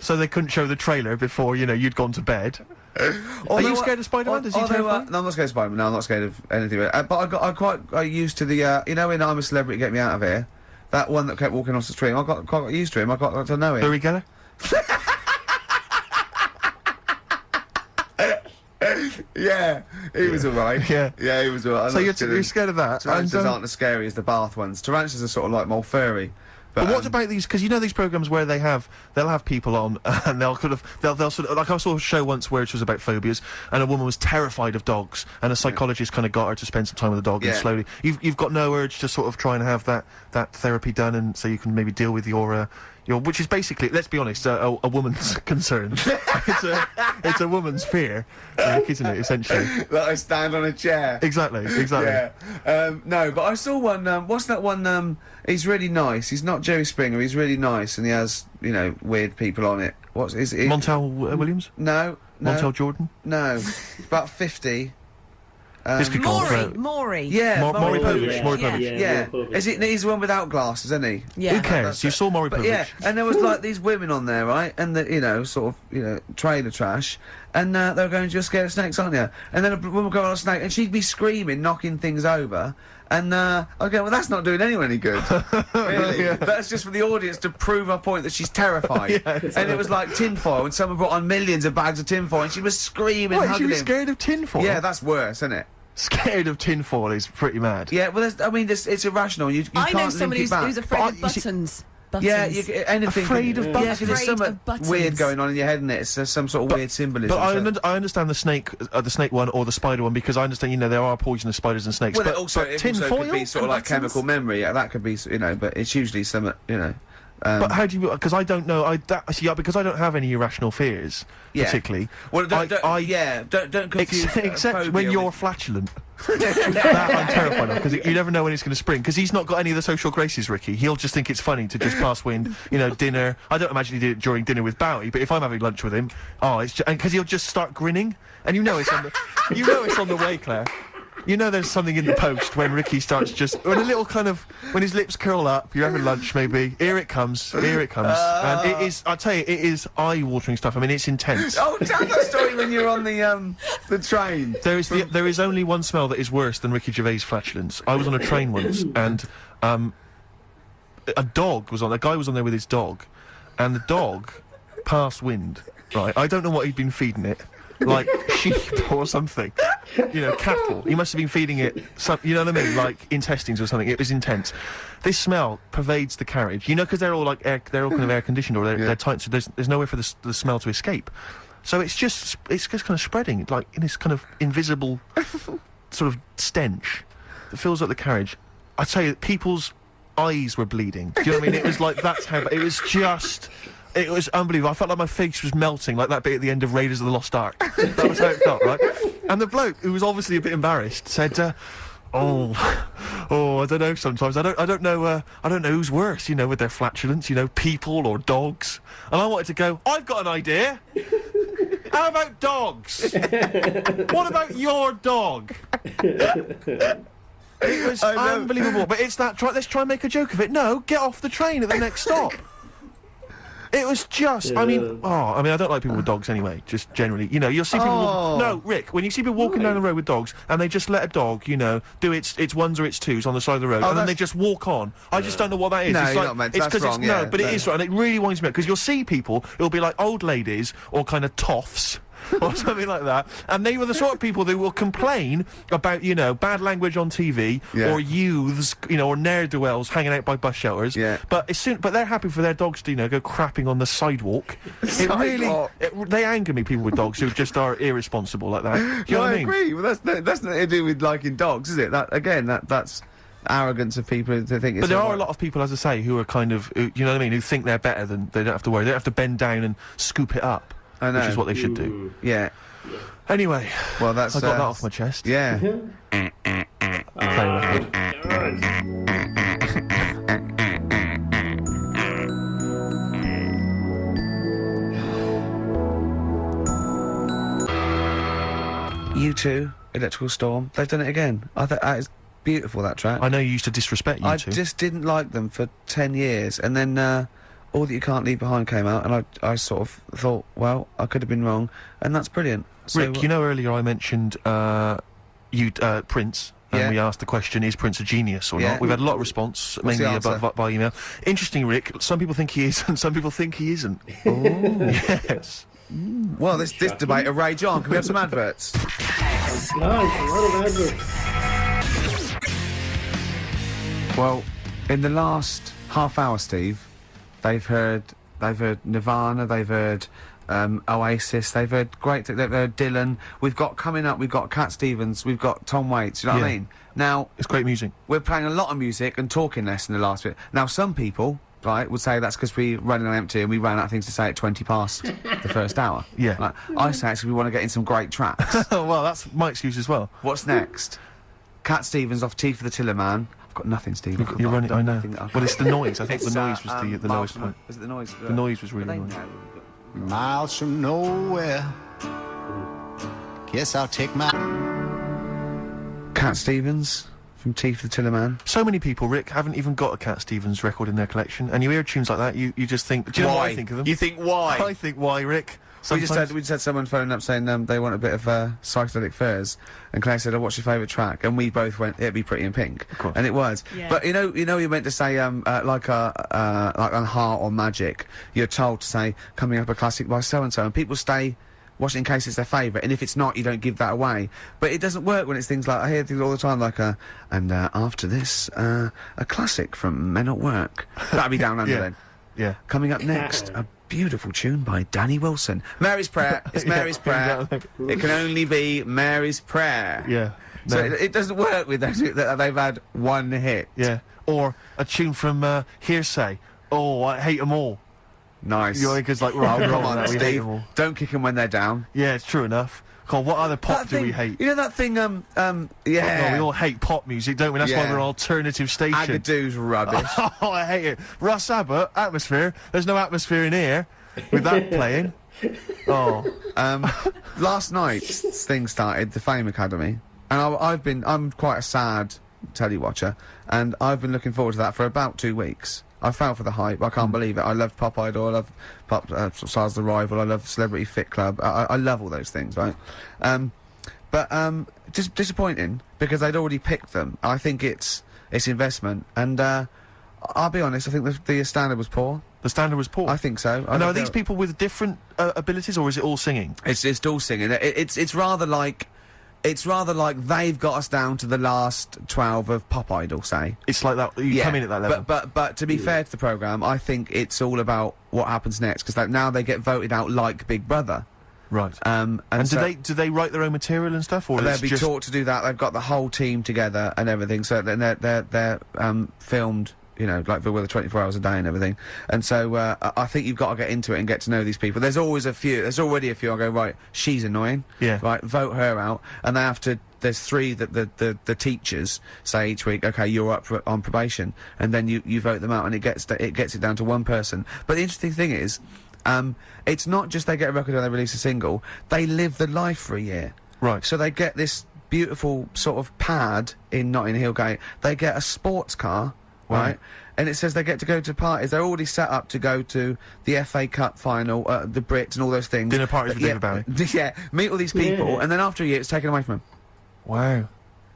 So they couldn't show the trailer before, you'd gone to bed. Are you scared of Spider-Man? Does he terrify you? No, I'm not scared of Spider-Man. No, I'm not scared of anything. But I got used to the, in I'm a Celebrity, Get Me Out of Here, that one that kept walking off the street, I got quite used to him. I got to know him. Uri Geller? Yeah, he was alright. Yeah. Yeah, he was alright. So you're scared of that? Tarantulas And, aren't as scary as the bath ones. Tarantulas are sort of like more furry. But what about these? Because these programs where they'll have people on, and they'll sort of, like I saw a show once where it was about phobias, and a woman was terrified of dogs, and a psychologist kind of got her to spend some time with the dog, and Yeah. slowly, you've got no urge to sort of try and have that therapy done, and so you can maybe deal with your which is basically, let's be honest, a woman's concern. It's a woman's fear, isn't it? Essentially. That I stand on a chair. Exactly. Yeah. No, but I saw one. What's that one? He's really nice. He's not Jerry Springer. He's really nice, and he has weird people on it. What's is it? Montel Williams? No. Montel Jordan? No. It's about 50. This could go on forever. Maury. Yeah. Maury Maury Povich. Maury Yeah. Povich. Yeah. Maury Povich. Is it? He's the one without glasses, isn't he? Yeah. Who cares? That's You it. saw Maury But Povich. yeah, and there was like these women on there, right? And the sort of trailer trash, and they were going, "You're scared of snakes, aren't you?" And then a woman would go on a snake, and she'd be screaming, knocking things over. And I go, well, that's not doing anyone any good. Really. Yeah. That's just for the audience to prove her point that she's terrified. Yeah, exactly. And it was like tinfoil, and someone brought on millions of bags of tinfoil, and she was screaming, What, she hugging was him. scared of tinfoil? Yeah, that's worse, isn't it? Scared of tinfoil is pretty mad. Yeah, well, it's irrational. You I can't know link somebody it back. who's afraid But of you see- buttons. Yeah, anything. Afraid of Yeah, buttons? 'cause there's Afraid some of buttons. weird going on in your head, isn't it? It's some sort of weird symbolism. But I understand the snake one or the spider one, because I understand, there are poisonous spiders and snakes. Well, but it also could be sort of and like chemical buttons? memory. Yeah, that could be, but it's usually some, But how do you? Because I don't know. Because I don't have any irrational fears, Yeah. particularly. Well, don't confuse. Except phobia when you're with- flatulent. That I'm terrified of, because you never know when it's going to spring. Because he's not got any of the social graces, Ricky. He'll just think it's funny to just pass wind. Dinner. I don't imagine he did it during dinner with Bowie, but if I'm having lunch with him, it's just, and because he'll just start grinning, and it's on the way, Claire. There's something in the post when Ricky starts when his lips curl up, you're having lunch maybe, here it comes, and it is, I tell you, it is eye-watering stuff. I mean, it's intense. Oh, tell that story when you're on the train. There is only one smell that is worse than Ricky Gervais' flatulence. I was on a train once, and a guy was on there with his dog, and the dog passed wind, right? I don't know what he'd been feeding it. Like sheep or something, cattle. He must have been feeding it some, you know what I mean, like intestines or something. It was intense. This smell pervades the carriage, because they're all kind of air conditioned, or they're tight, so there's nowhere for the smell to escape. So it's just kind of spreading, like in this kind of invisible sort of stench that fills up the carriage. I tell you, people's eyes were bleeding. Do you know what I mean? It was like it was unbelievable. I felt like my face was melting, like that bit at the end of Raiders of the Lost Ark. That was how it felt, right? And the bloke, who was obviously a bit embarrassed, said, I don't know. Sometimes I don't know who's worse. You know, with their flatulence. You know, people or dogs. And I wanted to go. I've got an idea. How about dogs? What about your dog? It was unbelievable. But it's that. Let's try and make a joke of it. No, get off the train at the next stop. It was just, I mean, I don't like people with dogs anyway, just generally. You know, you'll see people... No, Rick, when you see people walking down the road with dogs, and they just let a dog, you know, do its ones or its twos on the side of the road, and then they just walk on. I just don't know what that is. No, it's you're like, not meant it's to. That's wrong, No, but it is right, and it really winds me up, because you'll see people, it'll be like old ladies, or kind of toffs, or something like that, and they were the sort of people who will complain about, you know, bad language on TV, or youths, you know, or ne'er-do-wells hanging out by bus shelters. Yeah. But they're happy for their dogs to, you know, go crapping on the sidewalk. They anger me, people with dogs who just are irresponsible like that. Do you know what I mean? agree. Well, that's nothing to do with liking dogs, is it? That's arrogance of people who think it's... But there are a lot of people, as I say, who are kind of, you know what I mean, who think they're better than... They don't have to worry. They don't have to bend down and scoop it up. I know. Which is what they should do. Yeah. Anyway, well, that's... I got that off my chest. Yeah. Play a record. U2, Electrical Storm, they've done it again. I thought that is beautiful, that track. I know you used to disrespect U2. I just didn't like them for 10 years, and then All That You Can't Leave Behind came out, and I sort of thought, well, I could have been wrong, and that's brilliant. So, Rick, you know earlier I mentioned Prince, and we asked the question, is Prince a genius or not? We've had a lot of response, mainly by email. Interesting, Rick, some people think he is, and some people think he isn't. Oh. Yes. Well, this debate will rage on. Can we have some adverts? Guys, a lot of adverts. Well, in the last half hour, Steve, they've heard Nirvana, they've heard Oasis, they've heard they've heard Dylan. We've got Cat Stevens, we've got Tom Waits. You know what I mean? Now it's great music. We're playing a lot of music and talking less in the last bit. Now some people, right, would say that's because we're running on empty and we ran out of things to say at 20 past the first hour. Yeah. Like, I say it's because we want to get in some great tracks. Well, that's my excuse as well. What's next? Cat Stevens off Tea for the Tiller Man. I've got nothing, Steve. You're running. I know. Well, it's the noise. I think the noise was the lowest point. Is it the noise? The noise was really annoying. Miles from nowhere. Guess I'll take my... Cat Stevens from Tea for the Tiller Man. So many people, Rick, haven't even got a Cat Stevens record in their collection, and you hear tunes like that, you just think... Do you know what I think of them? You think why? I think why, Rick. We just had someone phoning up saying they want a bit of psychedelic furs, and Claire said, "Oh, what's your favourite track?" And we both went, "It'd be Pretty in Pink," of course. And it was. Yeah. But you know, you meant to say like on Heart or Magic, you're told to say coming up a classic by so and so, and people stay watch it in case it's their favourite, and if it's not, you don't give that away. But it doesn't work when it's things like I hear things all the time like and after this a classic from Men at Work. That'd be Down Under then. Yeah. Coming up next, a beautiful tune by Danny Wilson. Mary's Prayer. It's Mary's Prayer. It can only be Mary's Prayer. Yeah. No. So it doesn't work with those that they've had one hit. Yeah. Or a tune from Hearsay. Oh, I hate them all. Nice. You're because like, come on, Steve. Don't kick them when they're down. Yeah, it's true enough. God, what other pop do we hate? You know that thing, yeah. No, we all hate pop music, don't we? That's why we're an alternative station. Agadoo's rubbish. Oh, I hate it. Russ Abbott, Atmosphere. There's no atmosphere in here with that playing. Oh. Last night's thing started, the Fame Academy, and I'm quite a sad telly watcher, and I've been looking forward to that for about 2 weeks. I fell for the hype. I can't believe it. I love Pop Idol. I love Stars the Rival. I love Celebrity Fit Club. I love all those things, right? But just disappointing because they'd already picked them. I think it's investment, and I'll be honest. I think the standard was poor. The standard was poor. I think so. And are these people with different abilities, or is it all singing? It's all singing. It's rather like. It's rather like they've got us down to the last 12 of Pop Idol, say. It's like that. You come in at that level. But to be fair to the programme, I think it's all about what happens next, because now they get voted out like Big Brother. Right. And so do they write their own material and stuff, or they'll be taught to do that? They've got the whole team together and everything, so then they're filmed. You know, like with 24 hours a day and everything. And so, I think you've got to get into it and get to know these people. There's already a few I go, right, she's annoying. Yeah. Right, vote her out. And they have to there's 3 that the teachers say each week. Okay, you're up on probation, and then you vote them out, and it gets it down to 1 person. But the interesting thing is, it's not just they get a record and they release a single. They live the life for a year. Right. So they get this beautiful sort of pad in Notting Hill Gate. They get a sports car, right? And it says they get to go to parties. They're already set up to go to the FA Cup final, the Brits and all those things. Dinner parties with David Bowie. Yeah, meet all these people, and then after a year, it's taken away from them. Wow.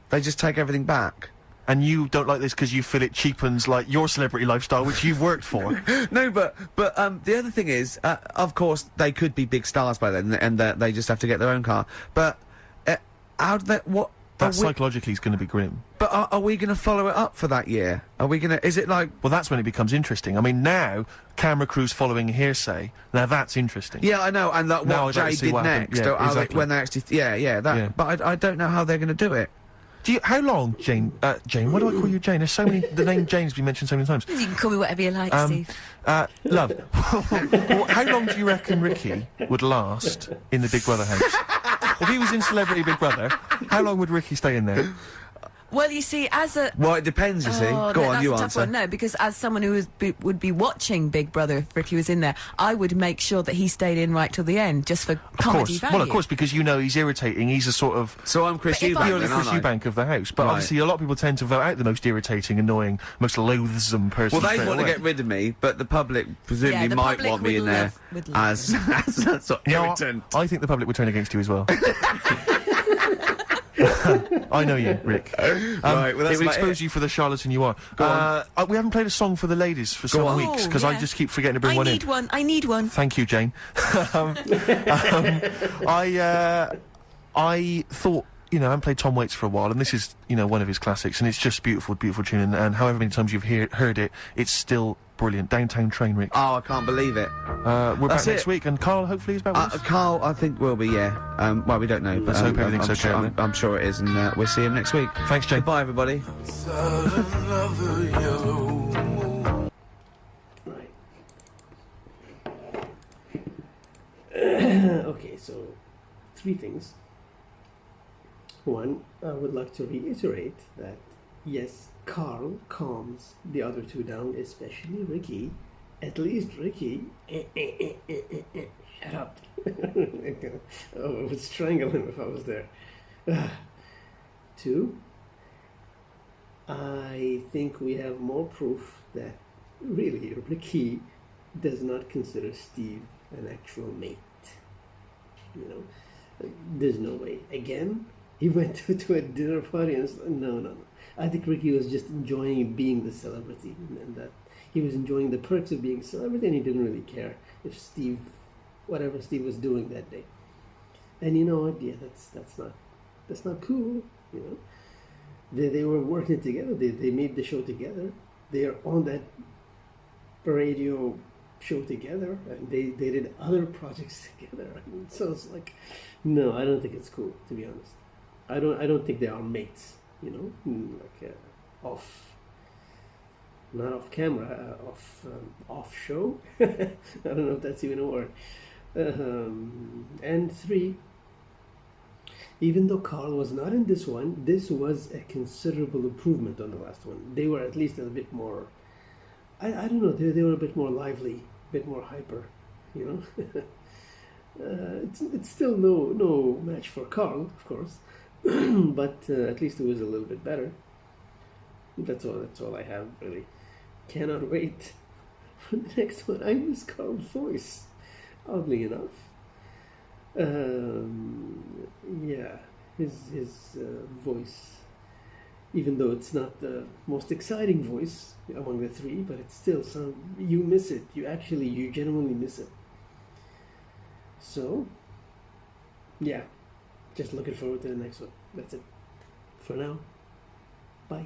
They just take everything back. And you don't like this because you feel it cheapens, like, your celebrity lifestyle, which you've worked for. No, but the other thing is, of course, they could be big stars by then, and they just have to get their own car. But how do they, what? That psychologically is going to be grim. But are we going to follow it up for that year? Are we going to? Is it like? Well, that's when it becomes interesting. I mean, now camera crews following hearsay. Now that's interesting. Yeah, I know, and that Now what I'd like Jay to see did what happened. next, Yeah, or how they, exactly. when they actually, that. But I don't know how they're going to do it. How long, Jane? Jane, why do I call you Jane? There's so many. The name Jane's been mentioned so many times. You can call me whatever you like, Steve. Love. Well, how long do you reckon Ricky would last in the Big Brother house? If he was in Celebrity Big Brother, how long would Ricky stay in there? Well, you see, as a... Well, it depends, you see. Oh, Go no, on, that's you a tough answer. one. No, because as someone who would be watching Big Brother if Ricky was in there, I would make sure that he stayed in right till the end, just for comedy value. Well, of course, because you know he's irritating. He's a sort of... So I'm Chris But if I Eubank, You're the was- then, Chris aren't I? Eubank of the house. But Right. obviously a lot of people tend to vote out the most irritating, annoying, most loathsome person. Well, they straight want to away. get rid of me, but the public presumably Yeah, the might public want me would in there love- would love as a sort of No, irritant. I think the public would turn against you as well. I know you, Rick. Right, well, it that's would about expose it. you for the charlatan you are. Go on. We haven't played a song for the ladies for some on. weeks Oh, because I yeah. just keep forgetting to bring one in. I need one. Thank you, Jane. I thought, I haven't played Tom Waits for a while, and this is, one of his classics, and it's just beautiful, beautiful tune, and however many times you've heard it, it's still brilliant. Downtown Train, Rick. Oh, I can't believe it. We're back That's next it. week, and Karl hopefully is back with us. Carl, I think will be, yeah. Well, we don't know, but Let's hope everything's I'm okay sure, then. I'm sure it is, and we'll see him next week. Thanks, Jane. Goodbye, everybody. Right. Okay, so 3 things. One, I would like to reiterate that yes, Karl calms the other 2 down, especially Ricky. At least Ricky. Shut up. Oh, I would strangle him if I was there. 2, I think we have more proof that really Ricky does not consider Steve an actual mate. There's no way. Again, he went to a dinner party and no. I think Ricky was just enjoying being the celebrity, and that he was enjoying the perks of being a celebrity, and he didn't really care if whatever Steve was doing that day. And you know what? Yeah, that's not cool. They were working together. They made the show together. They are on that radio show together, and they did other projects together. So it's like, no, I don't think it's cool, to be honest. I don't think they are mates. Not off camera, off show. I don't know if that's even a word. And 3, even though Karl was not in this one, this was a considerable improvement on the last one. They were at least a bit more, I don't know, they were a bit more lively, a bit more hyper, It's still no match for Karl, of course, but at least it was a little bit better. That's all I have, really. Cannot wait for the next one. I miss Karl's voice, oddly enough. Yeah, his voice, even though it's not the most exciting voice among the 3, but it's still you miss it. You genuinely miss it. So, yeah, just looking forward to the next one. That's it. For now, bye.